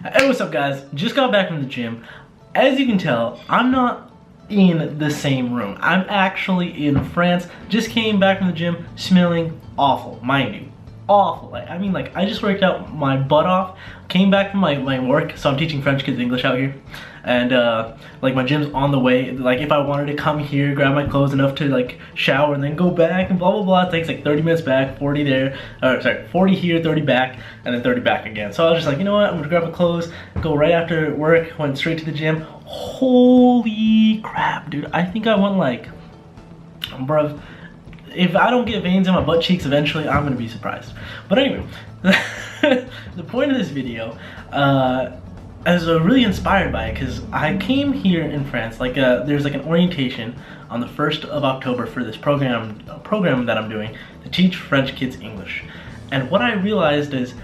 Hey, what's up guys? Just got back from the gym. As you can tell, I'm not in the same room. I'm actually in France. Just came back from the gym smelling awful, mind you. Awful. I just worked out my butt off. Came back from my work, so I'm teaching French kids English out here. And my gym's on the way. Like if I wanted to come here, grab my clothes enough to like shower and then go back and blah blah blah, it takes like 30 minutes back, 40 there, 40 here, 30 back, and then 30 back again. So I was just like, you know what, I'm gonna grab my clothes, go right after work, went straight to the gym. Holy crap, dude. I think I went like, bruv, if I don't get veins in my butt cheeks eventually, I'm gonna be surprised. But anyway, the point of this video, I was really inspired by it because I came here in France. There's like an orientation on the 1st of October for this program that I'm doing to teach French kids English. And what I realized is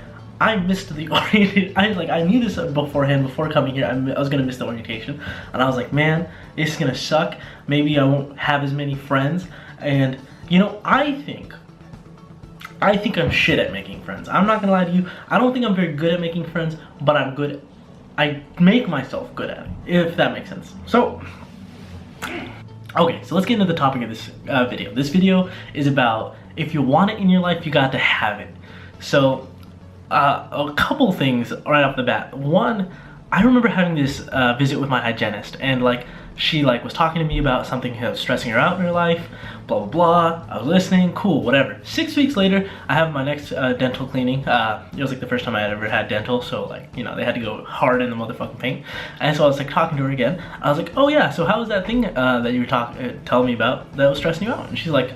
I missed the orientation. I knew this beforehand, before coming here. I was gonna miss the orientation, and I was like, man, this is gonna suck. Maybe I won't have as many friends. And you know, I think I'm shit at making friends. I'm not gonna lie to you. I don't think I'm very good at making friends, but I make myself good at it, if that makes sense. So, okay, so let's get into the topic of this video. This video is about, if you want it in your life, you got to have it. So, a couple things right off the bat. One, I remember having this visit with my hygienist, and she was talking to me about something that was stressing her out in her life, blah blah blah. I was listening, cool, whatever. 6 weeks later, I have my next dental cleaning. It was like the first time I had ever had dental, so you know, they had to go hard in the motherfucking paint. And so I was like talking to her again. I was like, oh yeah, so how was that thing that you were telling me about that was stressing you out? And she's like,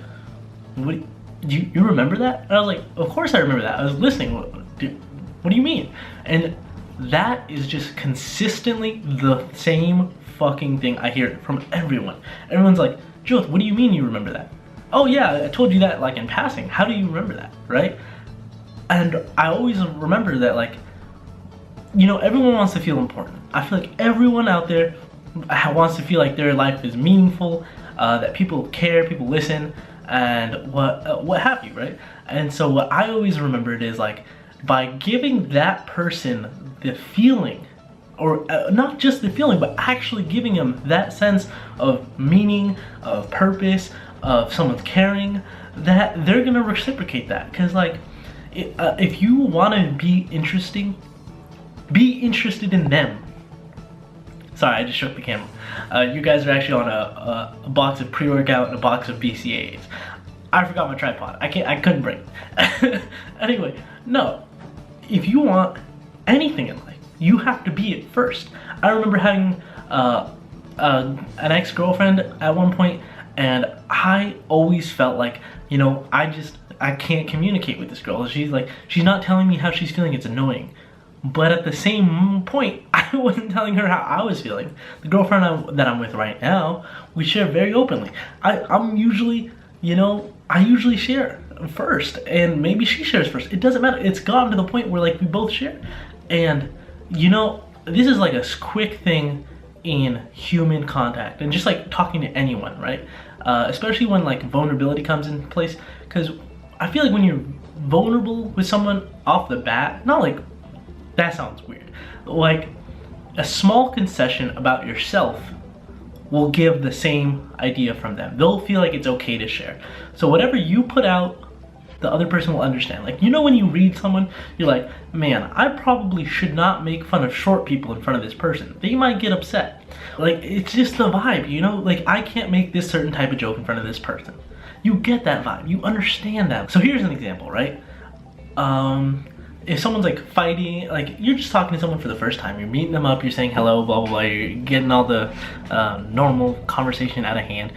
what, you remember that? And I was like, of course I remember that. I was listening. What do you mean? And that is just consistently the same fucking thing I hear from everyone. Everyone's like, Joseph, what do you mean you remember that? Oh yeah, I told you that in passing. How do you remember that, right? And I always remember that you know, everyone wants to feel important. I feel like everyone out there wants to feel like their life is meaningful, that people care, people listen, and what have you, right? And so what I always remembered is by giving that person the feeling, or not just the feeling, but actually giving them that sense of meaning, of purpose, of someone's caring, that they're gonna reciprocate that. Because if you want to be interesting, be interested in them. Sorry, I just shook the camera. You guys are actually on a box of pre-workout and a box of BCAAs. I forgot my tripod. I couldn't bring it. Anyway, no. If you want anything in life, you have to be it first. I remember having an ex-girlfriend at one point, and I always felt like, you know, I can't communicate with this girl. She's not telling me how she's feeling. It's annoying. But at the same point, I wasn't telling her how I was feeling. The girlfriend that I'm with right now, we share very openly. I'm usually, you know, I usually share first, and maybe she shares first. It doesn't matter. It's gotten to the point where we both share. And you know, this is a quick thing in human contact, and just talking to anyone, right? Especially when vulnerability comes in place, because I feel when you're vulnerable with someone off the bat, not that sounds weird, a small concession about yourself will give the same idea from them. They'll feel like it's okay to share. So whatever you put out, the other person will understand. You know, when you read someone, you're like, man, I probably should not make fun of short people in front of this person. They might get upset. It's just the vibe, you know? I can't make this certain type of joke in front of this person. You get that vibe. You understand that. So here's an example, right? If someone's fighting, you're just talking to someone for the first time, you're meeting them up, you're saying hello, blah blah blah, you're getting all the normal conversation out of hand,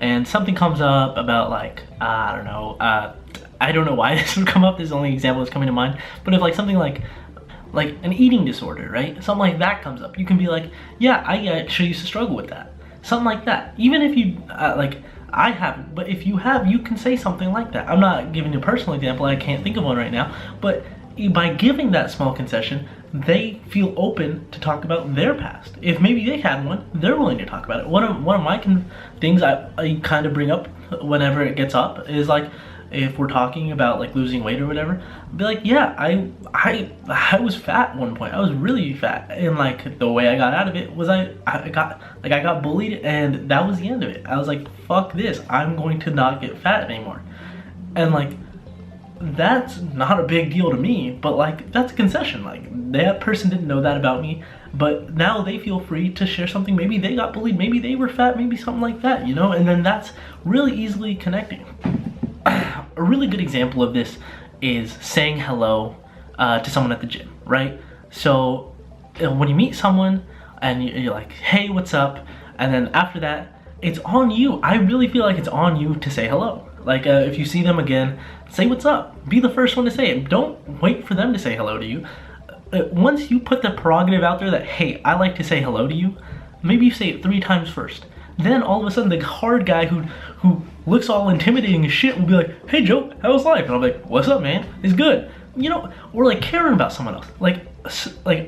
and something comes up about I don't know, I don't know why this would come up, this is the only example that's coming to mind, but if something like an eating disorder, right? Something like that comes up, you can be like, yeah, I actually used to struggle with that. Something like that. Even if you, I haven't, but if you have, you can say something like that. I'm not giving you a personal example, I can't think of one right now, but by giving that small concession, they feel open to talk about their past. If maybe they had one, they're willing to talk about it. One of my things I kind of bring up whenever it gets up is if we're talking about like losing weight or whatever, I'd be like, yeah, I was fat at one point. I was really fat, and like the way I got out of it was I got bullied, and that was the end of it. I was like, fuck this, I'm going to not get fat anymore. And like, that's not a big deal to me, but like, that's a concession. Like, that person didn't know that about me, but now they feel free to share something. Maybe they got bullied, maybe they were fat, maybe something like that, you know? And then that's really easily connecting. A really good example of this is saying hello to someone at the gym, right? So when you meet someone and you're like, hey, what's up? And then after that, it's on you. I really feel like it's on you to say hello. Like, if you see them again, say what's up. Be the first one to say it. Don't wait for them to say hello to you. Once you put the prerogative out there that, hey, I like to say hello to you, maybe you say it 3 times first. Then all of a sudden the hard guy who looks all intimidating as shit will be like, hey Joe, how's life? And I'll be like, what's up, man? It's good. You know, or like caring about someone else. Like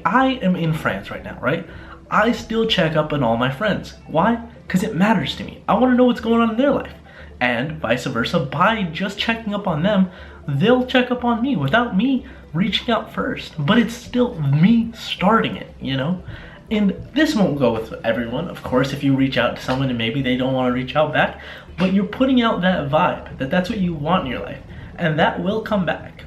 I am in France right now, right? I still check up on all my friends. Why? Because it matters to me. I want to know what's going on in their life. And vice versa, by just checking up on them, they'll check up on me without me reaching out first. But it's still me starting it, you know? And this won't go with everyone, of course, if you reach out to someone and maybe they don't want to reach out back, but you're putting out that vibe, that that's what you want in your life, and that will come back.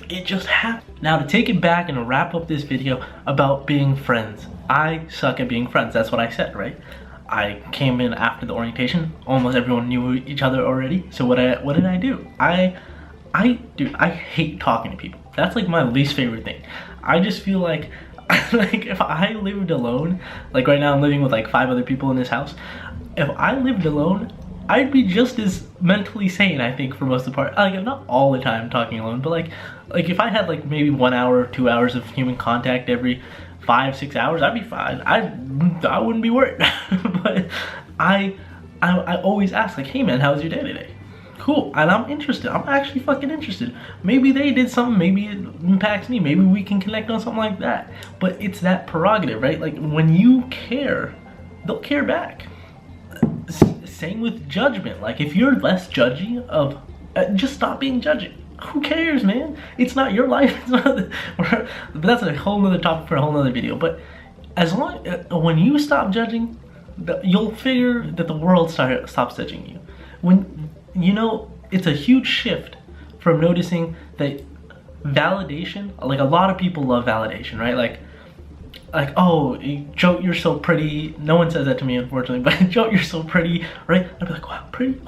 It just happens. Now, to take it back and wrap up this video about being friends, I suck at being friends. That's what I said, right? I came in after the orientation. Almost everyone knew each other already. So what did I do? I hate talking to people. That's like my least favorite thing. I just feel like if I lived alone, like right now I'm living with like 5 other people in this house. If I lived alone, I'd be just as mentally sane, I think, for most of the part. Like, I'm not all the time talking alone, but like if I had like maybe 1 hour or 2 hours of human contact every 5-6 hours, I'd be fine. I wouldn't be worried. But I always ask, like, hey man, how's your day today? Cool. And I'm interested. I'm actually fucking interested. Maybe they did something, maybe it impacts me, maybe we can connect on something like that. But it's that prerogative, right? Like, when you care, they'll care back. Same with judgment. Like, if you're less judgy of, just stop being judgy. Who cares, man? It's not your life. It's not but that's a whole nother topic for a whole nother video. But as long when you stop judging, you'll figure that the world stops judging you. When, you know, it's a huge shift from noticing that validation, like a lot of people love validation, right? Like, oh, Joe, you're so pretty. No one says that to me, unfortunately, but Joe, you're so pretty, right? I'd be like, wow, pretty,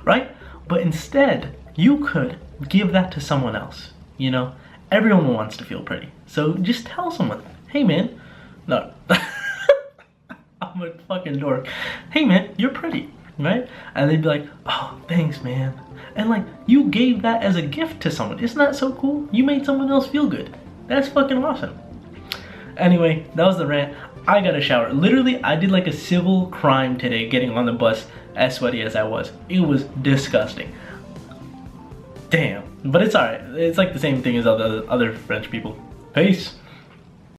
right? But instead, you could give that to someone else, you know? Everyone wants to feel pretty. So just tell someone, hey man, no, I'm a fucking dork. Hey man, you're pretty, right? And they'd be like, oh, thanks man. And like, you gave that as a gift to someone. Isn't that so cool? You made someone else feel good. That's fucking awesome. Anyway, that was the rant. I got a shower. Literally, I did like a civil crime today getting on the bus as sweaty as I was. It was disgusting. Damn. But it's alright. It's like the same thing as other French people. Peace.